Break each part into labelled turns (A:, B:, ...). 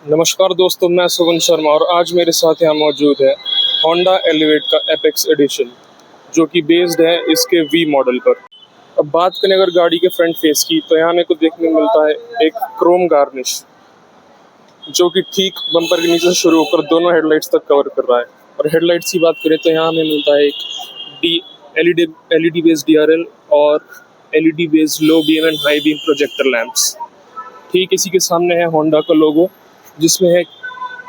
A: नमस्कार दोस्तों, मैं सुवन शर्मा और आज मेरे साथ यहाँ मौजूद है होंडा एलिवेट का एपेक्स एडिशन, जो कि बेस्ड है इसके वी मॉडल पर। अब बात करें अगर गाड़ी के फ्रंट फेस की, तो यहाँ मेरे को देखने को मिलता है एक क्रोम गार्निश, जो कि ठीक बम्पर के नीचे से शुरू होकर दोनों हेडलाइट्स तक कवर कर रहा है। और हेडलाइट्स की बात करें तो यहाँ हमें मिलता है एक डी एलईडी बेस्ड डीआरएल और LED based low beam and high beam projector lamps. ठीक इसी के सामने है होंडा का लोगो, जिसमें है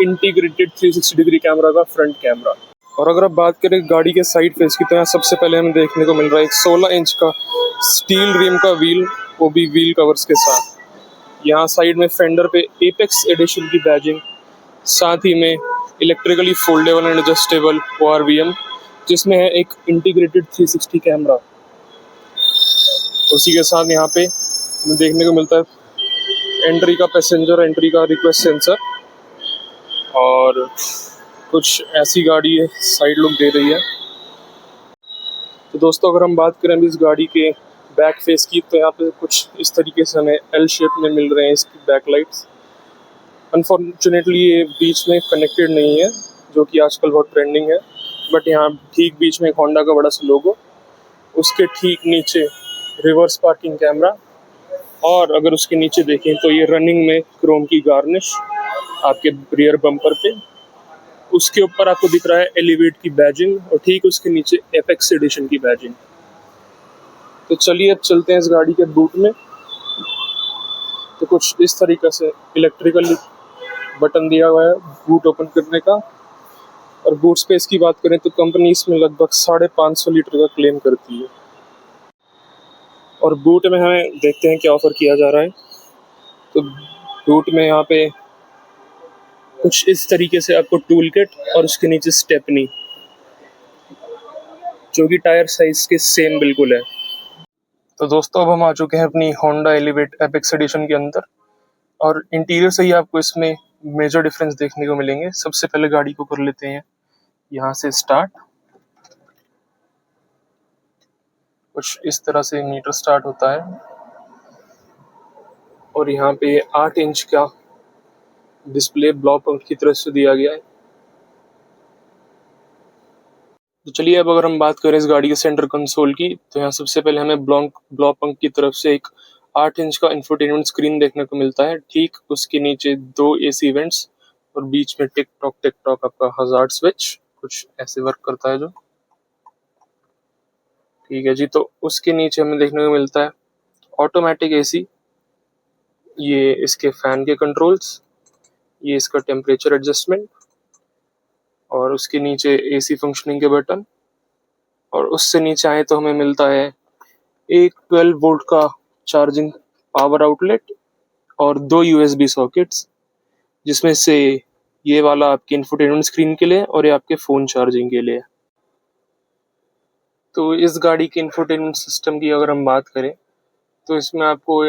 A: इंटीग्रेटेड 360 डिग्री कैमरा का फ्रंट कैमरा। और अगर आप बात करें गाड़ी के साइड फेस की, तो यहाँ सबसे पहले हमें देखने को मिल रहा है एक 16 इंच का स्टील रिम का व्हील, वो भी व्हील कवर्स के साथ। यहाँ साइड में फेंडर पे एपेक्स एडिशन की बैजिंग, साथ ही में electrically foldable and adjustable ORVM, जिसमें है एक इंटीग्रेटेड 360 कैमरा। उसी के साथ यहाँ पे हमें देखने को मिलता है एंट्री का पैसेंजर एंट्री का रिक्वेस्ट सेंसर, और कुछ ऐसी गाड़ी है साइड लुक दे रही है। तो दोस्तों, अगर हम बात करें अभी इस गाड़ी के बैक फेस की, तो यहाँ पे कुछ इस तरीके से हमें एल शेप में मिल रहे हैं इसकी बैक लाइट्स। अनफॉर्चुनेटली ये बीच में कनेक्टेड नहीं है, जो कि आजकल बहुत ट्रेंडिंग है। बट यहाँ ठीक बीच में एक होंडा का बड़ा सा लोगो, उसके ठीक नीचे रिवर्स पार्किंग कैमरा, और अगर उसके नीचे देखें तो ये रनिंग में क्रोम की गार्निश आपके रियर बम्पर पे। उसके ऊपर आपको दिख रहा है एलिवेट की बैजिंग, और ठीक उसके नीचे एपेक्स एडिशन की बैजिंग। तो चलिए अब चलते हैं इस गाड़ी के बूट में। तो कुछ इस तरीके से इलेक्ट्रिकल बटन दिया हुआ है बूट ओपन करने का। और बूट स्पेस की बात करें तो कंपनी इसमें लगभग 550 लीटर का क्लेम करती है। और बूट में हमें देखते हैं क्या ऑफर किया जा रहा है। तो बूट में यहाँ पे कुछ इस तरीके से आपको टूल किट और उसके नीचे स्टेपनी, जो कि टायर साइज के सेम बिल्कुल है। तो दोस्तों, अब हम आ चुके हैं अपनी होंडा एलिवेट एपेक्स एडिशन के अंदर, और इंटीरियर से ही आपको इसमें मेजर डिफरेंस देखने को मिलेंगे। सबसे पहले गाड़ी को कर लेते हैं यहाँ से स्टार्ट। कुछ इस तरह से मीटर स्टार्ट होता है, और यहाँ पे 8 इंच का डिस्प्ले ब्लॉक पंख की तरफ से दिया गया है। तो चलिए अब अगर हम बात करें इस गाड़ी के सेंटर कंसोल की, तो यहाँ सबसे पहले हमें ब्लॉक पंख की तरफ से एक 8 इंच का इंफोटेनमेंट स्क्रीन देखने को मिलता है। ठीक उसके नीचे 2 AC वेंट्स, और बीच में टिक टॉक आपका हजार्ड स्विच कुछ ऐसे वर्क करता है जो। ठीक है जी। तो उसके नीचे हमें देखने को मिलता है ऑटोमेटिक AC, ये इसके फैन के कंट्रोल्स, ये इसका टेम्परेचर एडजस्टमेंट, और उसके नीचे AC फंक्शनिंग के बटन। और उससे नीचे आए तो हमें मिलता है एक 12 वोल्ट का चार्जिंग पावर आउटलेट और 2 USB सॉकेट्स, जिसमें से ये वाला आपके इंफोटेनमेंट स्क्रीन के लिए और ये आपके फ़ोन चार्जिंग के लिए। तो इस गाड़ी के इंफोटेनमेंट सिस्टम की अगर हम बात करें, तो इसमें आपको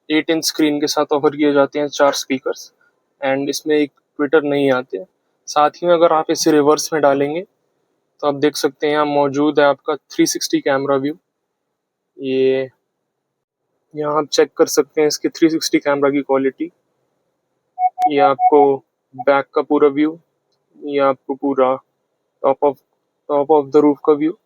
A: 8 इंच स्क्रीन के साथ ऑफर किए जाते हैं 4 स्पीकर्स, एंड इसमें एक ट्विटर नहीं आते। साथ ही में अगर आप इसे रिवर्स में डालेंगे, तो आप देख सकते हैं यहाँ मौजूद है आपका 360 कैमरा व्यू। ये यहाँ आप चेक कर सकते हैं इसके 360 कैमरा की क्वालिटी। ये आपको बैक का पूरा व्यू, ये आपको पूरा टॉप ऑफ द रूफ का व्यू।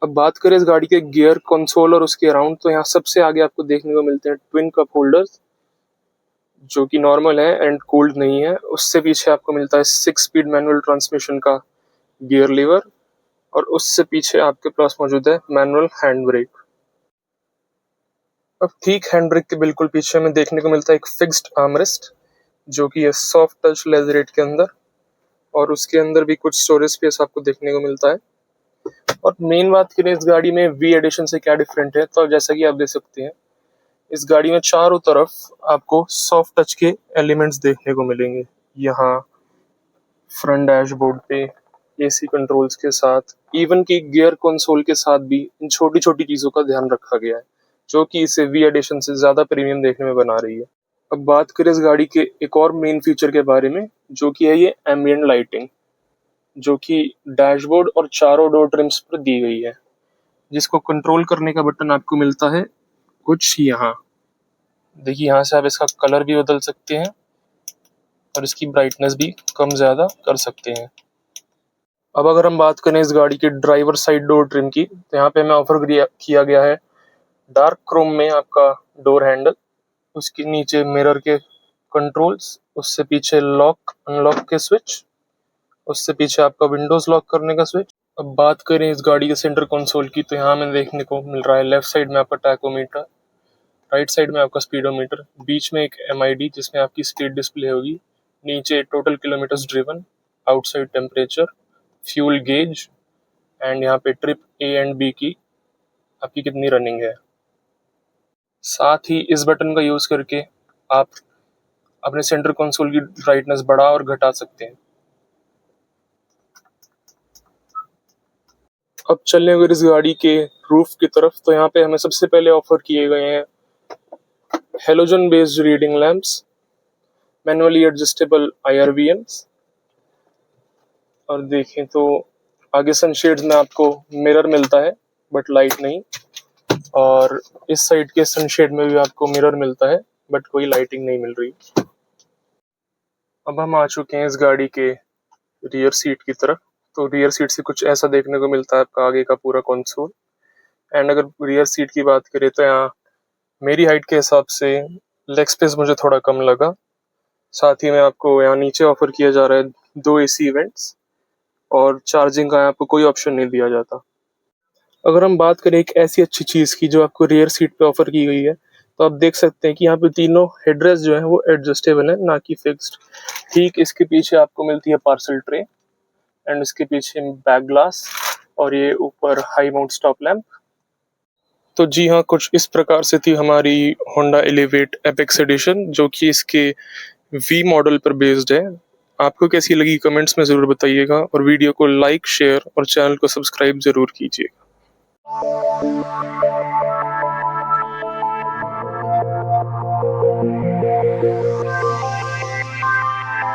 A: अब बात करें इस गाड़ी के गियर कंसोल और उसके अराउंड, तो यहाँ सबसे आगे आपको देखने को मिलते हैं ट्विन कप होल्डर्स, जो कि नॉर्मल है एंड कूल्ड नहीं है। उससे पीछे आपको मिलता है 6 स्पीड मैनुअल ट्रांसमिशन का गियर लीवर, और उससे पीछे आपके पास मौजूद है मैनुअल हैंड ब्रेक। अब ठीक हैंड ब्रेक के बिल्कुल पीछे हमें देखने को मिलता है एक फिक्स्ड आर्मरेस्ट, जो कि है सॉफ्ट टच लेदरेट के अंदर, और उसके अंदर भी कुछ स्टोरेज स्पेस आपको देखने को मिलता है। और मेन बात करें इस गाड़ी में वी एडिशन से क्या डिफरेंट है, तो जैसा कि आप देख सकते हैं इस गाड़ी में चारों तरफ आपको सॉफ्ट टच के एलिमेंट्स देखने को मिलेंगे। यहाँ फ्रंट डैशबोर्ड पे AC कंट्रोल्स के साथ, इवन की गियर कंसोल के साथ भी इन छोटी छोटी चीज़ों का ध्यान रखा गया है, जो कि इसे वी एडिशन से ज़्यादा प्रीमियम देखने में बना रही है। अब बात करें इस गाड़ी के एक और मेन फीचर के बारे में, जो कि है ये एम्बिएंट लाइटिंग, जो कि डैशबोर्ड और चारों डोर ट्रिम्स पर दी गई है, जिसको कंट्रोल करने का बटन आपको मिलता है कुछ यहाँ देखिए, यहाँ से आप इसका कलर भी बदल सकते हैं और इसकी ब्राइटनेस भी कम ज़्यादा कर सकते हैं। अब अगर हम बात करें इस गाड़ी के ड्राइवर साइड डोर ट्रिम की, तो यहाँ पे हमें ऑफर किया गया है डार्क क्रोम में आपका डोर हैंडल, उसके नीचे मिरर के कंट्रोल्स, उससे पीछे लॉक अनलॉक के स्विच, उससे पीछे आपका विंडोज लॉक करने का स्विच। अब बात करें इस गाड़ी के सेंटर कंसोल की, तो यहाँ हमें देखने को मिल रहा है लेफ्ट साइड में आपका टैकोमीटर, राइट साइड में आपका स्पीडोमीटर, बीच में एक MID जिसमें आपकी स्पीड डिस्प्ले होगी, नीचे total kilometres driven, outside temperature, fuel gauge and यहाँ पे ट्रिप A एंड B की आपकी कितनी रनिंग है। साथ ही इस बटन का यूज करके आप अपने सेंटर कंसोल की ब्राइटनेस बढ़ा और घटा सकते हैं। अब चलने अगर इस गाड़ी के रूफ की तरफ, तो यहाँ पे हमें सबसे पहले ऑफर किए गए हैं halogen based reading lamps, manually adjustable IRVMs, और देखें तो आगे सनशेड्स में आपको मिरर मिलता है बट लाइट नहीं, और इस साइड के सनशेड में भी आपको मिरर मिलता है बट कोई लाइटिंग नहीं मिल रही। अब हम आ चुके हैं इस गाड़ी के रियर सीट की तरफ। तो रियर सीट से कुछ ऐसा देखने को मिलता है आपका आगे का पूरा कंसोल। एंड अगर रियर सीट की बात करें तो यहाँ मेरी हाइट के हिसाब से लेग स्पेस मुझे थोड़ा कम लगा। साथ ही में आपको यहाँ नीचे ऑफर किया जा रहा है 2 AC इवेंट्स, और चार्जिंग का आपको कोई ऑप्शन नहीं दिया जाता। अगर हम बात करें एक ऐसी अच्छी चीज़ की जो आपको रियर सीट पे ऑफर की गई है, तो आप देख सकते हैं कि यहाँ पे तीनों हेडरेस्ट जो है वो एडजस्टेबल है, ना कि फिक्स्ड। ठीक इसके पीछे आपको मिलती है पार्सल ट्रे, एंड इसके पीछे बैक ग्लास, और ये ऊपर हाई माउंट स्टॉप लैंप। तो जी हाँ, कुछ इस प्रकार से थी हमारी होंडा एलिवेट एपेक्स एडिशन, जो कि इसके V मॉडल पर बेस्ड है। आपको कैसी लगी कमेंट्स में ज़रूर बताइएगा, और वीडियो को लाइक, शेयर और चैनल को सब्सक्राइब ज़रूर कीजिएगा।